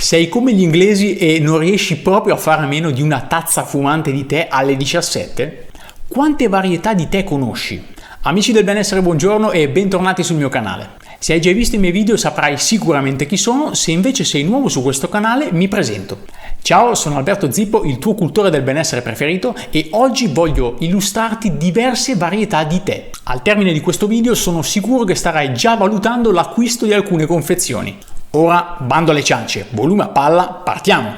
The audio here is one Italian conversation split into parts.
Sei come gli inglesi e non riesci proprio a fare a meno di una tazza fumante di tè alle 17? Quante varietà di tè conosci? Amici del benessere, buongiorno e bentornati sul mio canale. Se hai già visto i miei video saprai sicuramente chi sono, se invece sei nuovo su questo canale mi presento. Ciao, sono Alberto Zippo, il tuo cultore del benessere preferito e oggi voglio illustrarti diverse varietà di tè. Al termine di questo video sono sicuro che starai già valutando l'acquisto di alcune confezioni. Ora, bando alle ciance, volume a palla, partiamo!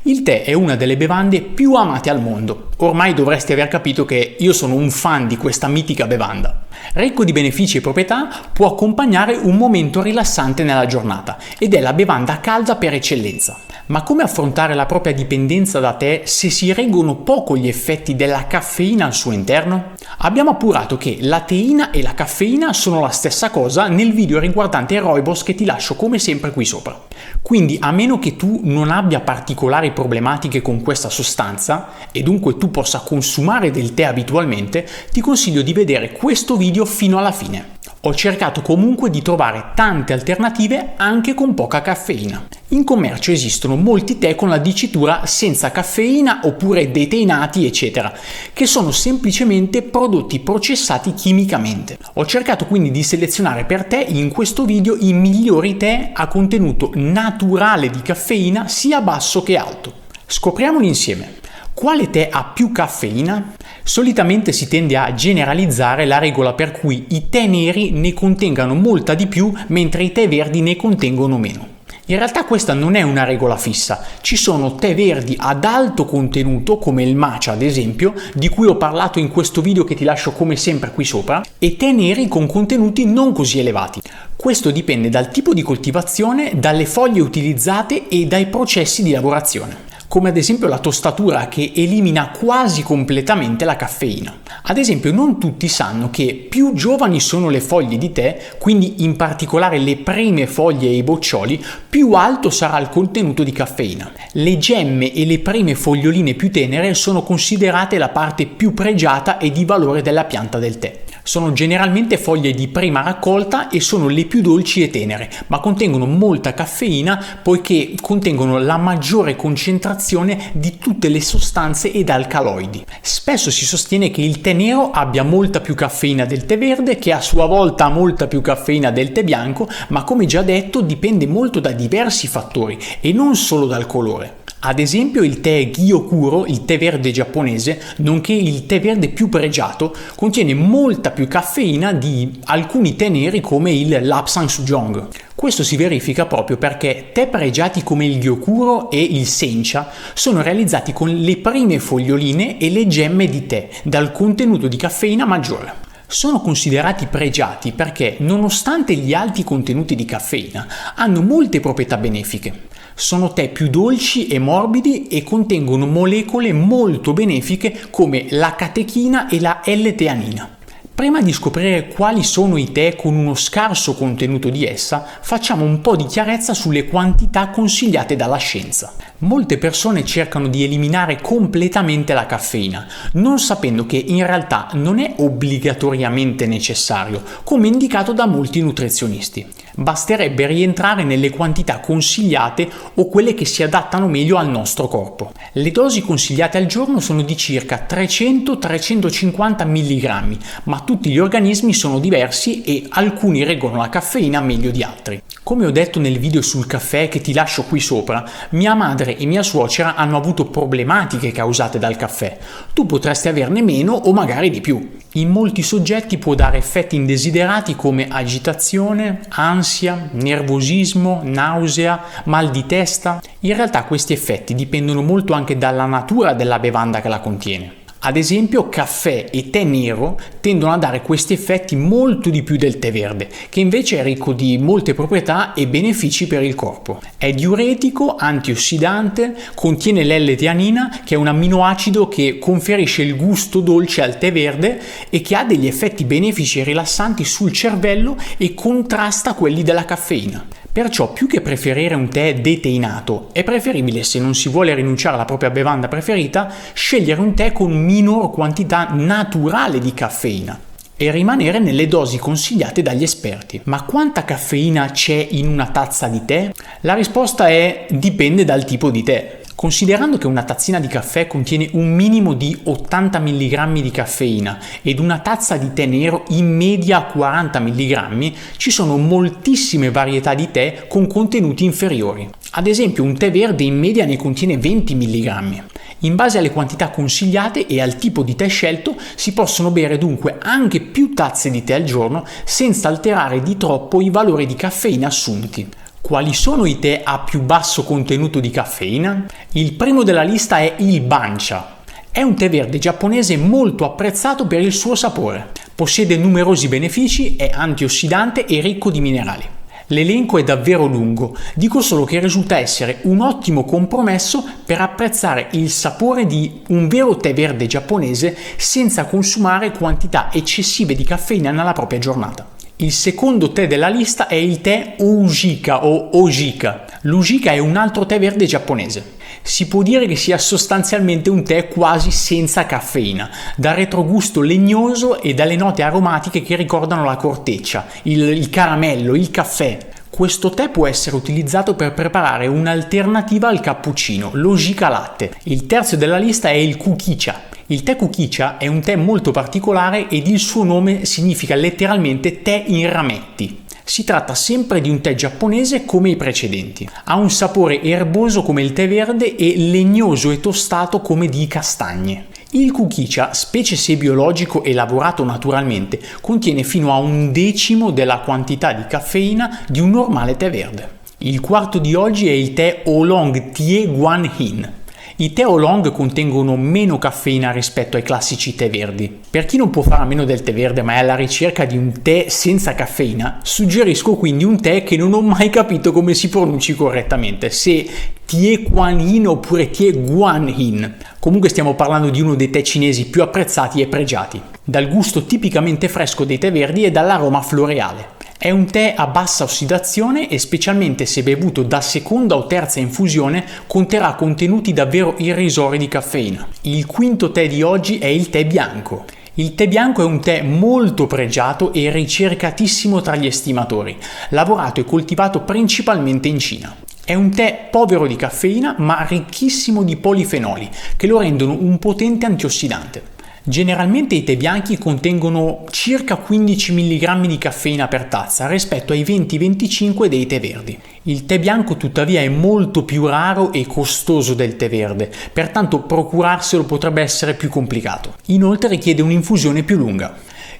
Il tè è una delle bevande più amate al mondo. Ormai dovresti aver capito che io sono un fan di questa mitica bevanda. Ricco di benefici e proprietà, può accompagnare un momento rilassante nella giornata ed è la bevanda calda per eccellenza. Ma come affrontare la propria dipendenza da tè se si reggono poco gli effetti della caffeina al suo interno? Abbiamo appurato che la teina e la caffeina sono la stessa cosa nel video riguardante il rooibos che ti lascio come sempre qui sopra. Quindi, a meno che tu non abbia particolari problematiche con questa sostanza e dunque tu possa consumare del tè abitualmente, ti consiglio di vedere questo video fino alla fine. Ho cercato comunque di trovare tante alternative anche con poca caffeina. In commercio esistono molti tè con la dicitura senza caffeina oppure deteinati eccetera, che sono semplicemente prodotti processati chimicamente. Ho cercato quindi di selezionare per te in questo video i migliori tè a contenuto naturale di caffeina sia basso che alto. Scopriamoli insieme. Quale tè ha più caffeina? Solitamente si tende a generalizzare la regola per cui i tè neri ne contengano molta di più mentre i tè verdi ne contengono meno. In realtà questa non è una regola fissa, ci sono tè verdi ad alto contenuto come il matcha ad esempio, di cui ho parlato in questo video che ti lascio come sempre qui sopra, e tè neri con contenuti non così elevati. Questo dipende dal tipo di coltivazione, dalle foglie utilizzate e dai processi di lavorazione, come ad esempio la tostatura che elimina quasi completamente la caffeina. Ad esempio, non tutti sanno che più giovani sono le foglie di tè, quindi in particolare le prime foglie e i boccioli, più alto sarà il contenuto di caffeina. Le gemme e le prime foglioline più tenere sono considerate la parte più pregiata e di valore della pianta del tè. Sono generalmente foglie di prima raccolta e sono le più dolci e tenere, ma contengono molta caffeina poiché contengono la maggiore concentrazione di tutte le sostanze ed alcaloidi. Spesso si sostiene che il tè nero abbia molta più caffeina del tè verde, che a sua volta ha molta più caffeina del tè bianco, ma come già detto dipende molto da diversi fattori e non solo dal colore. Ad esempio il tè Gyokuro, il tè verde giapponese, nonché il tè verde più pregiato, contiene molta più caffeina di alcuni tè neri come il Lapsang Soojeong. Questo si verifica proprio perché tè pregiati come il Gyokuro e il Sencha sono realizzati con le prime foglioline e le gemme di tè, dal contenuto di caffeina maggiore. Sono considerati pregiati perché, nonostante gli alti contenuti di caffeina, hanno molte proprietà benefiche. Sono tè più dolci e morbidi e contengono molecole molto benefiche come la catechina e la L-teanina. Prima di scoprire quali sono i tè con uno scarso contenuto di essa, facciamo un po' di chiarezza sulle quantità consigliate dalla scienza. Molte persone cercano di eliminare completamente la caffeina, non sapendo che in realtà non è obbligatoriamente necessario, come indicato da molti nutrizionisti. Basterebbe rientrare nelle quantità consigliate o quelle che si adattano meglio al nostro corpo. Le dosi consigliate al giorno sono di circa 300-350 mg, ma tutti gli organismi sono diversi e alcuni reggono la caffeina meglio di altri. Come ho detto nel video sul caffè che ti lascio qui sopra, mia madre e mia suocera hanno avuto problematiche causate dal caffè. Tu potresti averne meno o magari di più. In molti soggetti può dare effetti indesiderati come agitazione, ansia, nervosismo, nausea, mal di testa. In realtà questi effetti dipendono molto anche dalla natura della bevanda che la contiene. Ad esempio, caffè e tè nero tendono a dare questi effetti molto di più del tè verde, che invece è ricco di molte proprietà e benefici per il corpo. È diuretico, antiossidante, contiene l'L-teanina, che è un amminoacido che conferisce il gusto dolce al tè verde e che ha degli effetti benefici e rilassanti sul cervello e contrasta quelli della caffeina. Perciò più che preferire un tè deteinato, è preferibile, se non si vuole rinunciare alla propria bevanda preferita, scegliere un tè con minor quantità naturale di caffeina e rimanere nelle dosi consigliate dagli esperti. Ma quanta caffeina c'è in una tazza di tè? La risposta è: dipende dal tipo di tè. Considerando che una tazzina di caffè contiene un minimo di 80 mg di caffeina ed una tazza di tè nero in media 40 mg, ci sono moltissime varietà di tè con contenuti inferiori. Ad esempio, un tè verde in media ne contiene 20 mg. In base alle quantità consigliate e al tipo di tè scelto, si possono bere dunque anche più tazze di tè al giorno senza alterare di troppo i valori di caffeina assunti. Quali sono i tè a più basso contenuto di caffeina? Il primo della lista è il Bancha. È un tè verde giapponese molto apprezzato per il suo sapore. Possiede numerosi benefici, è antiossidante e ricco di minerali. L'elenco è davvero lungo, dico solo che risulta essere un ottimo compromesso per apprezzare il sapore di un vero tè verde giapponese senza consumare quantità eccessive di caffeina nella propria giornata. Il secondo tè della lista è il tè Ujika o Ojika. L'Ujika è un altro tè verde giapponese. Si può dire che sia sostanzialmente un tè quasi senza caffeina, dal retrogusto legnoso e dalle note aromatiche che ricordano la corteccia, il caramello, il caffè. Questo tè può essere utilizzato per preparare un'alternativa al cappuccino, l'Ojika latte. Il terzo della lista è il Kukicha. Il tè Kukicha è un tè molto particolare ed il suo nome significa letteralmente tè in rametti. Si tratta sempre di un tè giapponese come i precedenti. Ha un sapore erboso come il tè verde e legnoso e tostato come di castagne. Il Kukicha, specie se biologico e lavorato naturalmente, contiene fino a 1/10 della quantità di caffeina di un normale tè verde. Il quarto di oggi è il tè Oolong Tie Guan Hin. I tè oolong contengono meno caffeina rispetto ai classici tè verdi. Per chi non può fare a meno del tè verde ma è alla ricerca di un tè senza caffeina, suggerisco quindi un tè che non ho mai capito come si pronunci correttamente, se Tie Guan Yin oppure Tie Guan Yin. Comunque stiamo parlando di uno dei tè cinesi più apprezzati e pregiati, dal gusto tipicamente fresco dei tè verdi e dall'aroma floreale. È un tè a bassa ossidazione e, specialmente se bevuto da seconda o terza infusione, conterrà contenuti davvero irrisori di caffeina. Il quinto tè di oggi è il tè bianco. Il tè bianco è un tè molto pregiato e ricercatissimo tra gli estimatori, lavorato e coltivato principalmente in Cina. È un tè povero di caffeina ma ricchissimo di polifenoli, che lo rendono un potente antiossidante. Generalmente i tè bianchi contengono circa 15 mg di caffeina per tazza rispetto ai 20-25 dei tè verdi. Il tè bianco tuttavia è molto più raro e costoso del tè verde, pertanto procurarselo potrebbe essere più complicato. Inoltre richiede un'infusione più lunga.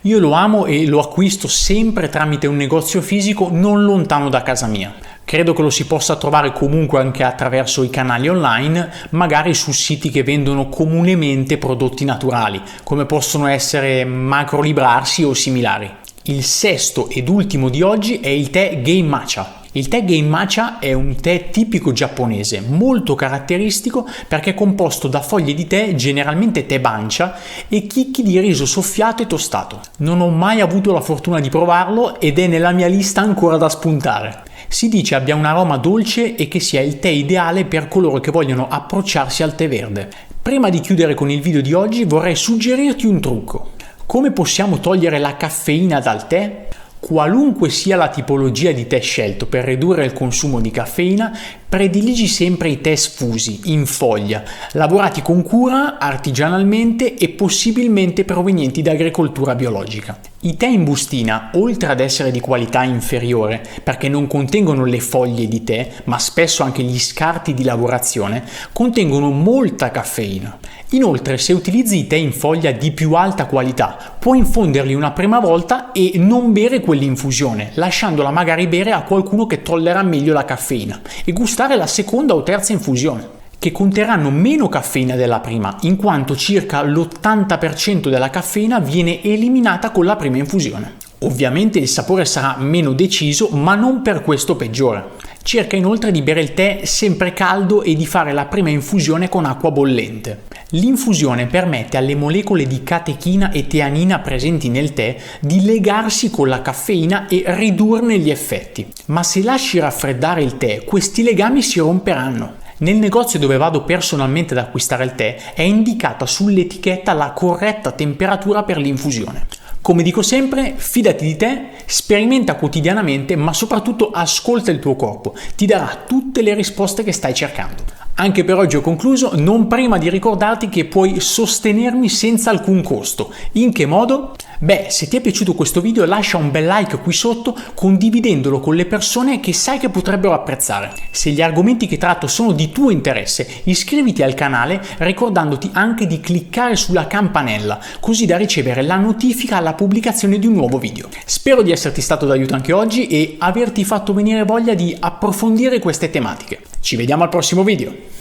Io lo amo e lo acquisto sempre tramite un negozio fisico non lontano da casa mia. Credo che lo si possa trovare comunque anche attraverso i canali online, magari su siti che vendono comunemente prodotti naturali, come possono essere Macro Librarsi o similari. Il sesto ed ultimo di oggi è il tè Gei Matcha. Il tè Gei Matcha è un tè tipico giapponese, molto caratteristico perché è composto da foglie di tè, generalmente tè Bancha, e chicchi di riso soffiato e tostato. Non ho mai avuto la fortuna di provarlo ed è nella mia lista ancora da spuntare. Si dice abbia un aroma dolce e che sia il tè ideale per coloro che vogliono approcciarsi al tè verde. Prima di chiudere con il video di oggi vorrei suggerirti un trucco. Come possiamo togliere la caffeina dal tè? Qualunque sia la tipologia di tè scelto per ridurre il consumo di caffeina, prediligi sempre i tè sfusi, in foglia, lavorati con cura, artigianalmente e possibilmente provenienti da agricoltura biologica. I tè in bustina, oltre ad essere di qualità inferiore, perché non contengono le foglie di tè, ma spesso anche gli scarti di lavorazione, contengono molta caffeina. Inoltre, se utilizzi i tè in foglia di più alta qualità, puoi infonderli una prima volta e non bere quell'infusione, lasciandola magari bere a qualcuno che tollera meglio la caffeina e gustare la seconda o terza infusione, che conterranno meno caffeina della prima, in quanto circa l'80% della caffeina viene eliminata con la prima infusione. Ovviamente il sapore sarà meno deciso, ma non per questo peggiore. Cerca inoltre di bere il tè sempre caldo e di fare la prima infusione con acqua bollente. L'infusione permette alle molecole di catechina e teanina presenti nel tè di legarsi con la caffeina e ridurne gli effetti. Ma se lasci raffreddare il tè, questi legami si romperanno. Nel negozio dove vado personalmente ad acquistare il tè è indicata sull'etichetta la corretta temperatura per l'infusione. Come dico sempre, fidati di te, sperimenta quotidianamente, ma soprattutto ascolta il tuo corpo, ti darà tutte le risposte che stai cercando. Anche per oggi ho concluso, non prima di ricordarti che puoi sostenermi senza alcun costo. In che modo? Beh, se ti è piaciuto questo video lascia un bel like qui sotto condividendolo con le persone che sai che potrebbero apprezzare. Se gli argomenti che tratto sono di tuo interesse, iscriviti al canale ricordandoti anche di cliccare sulla campanella, così da ricevere la notifica alla pubblicazione di un nuovo video. Spero di esserti stato d'aiuto anche oggi e averti fatto venire voglia di approfondire queste tematiche. Ci vediamo al prossimo video!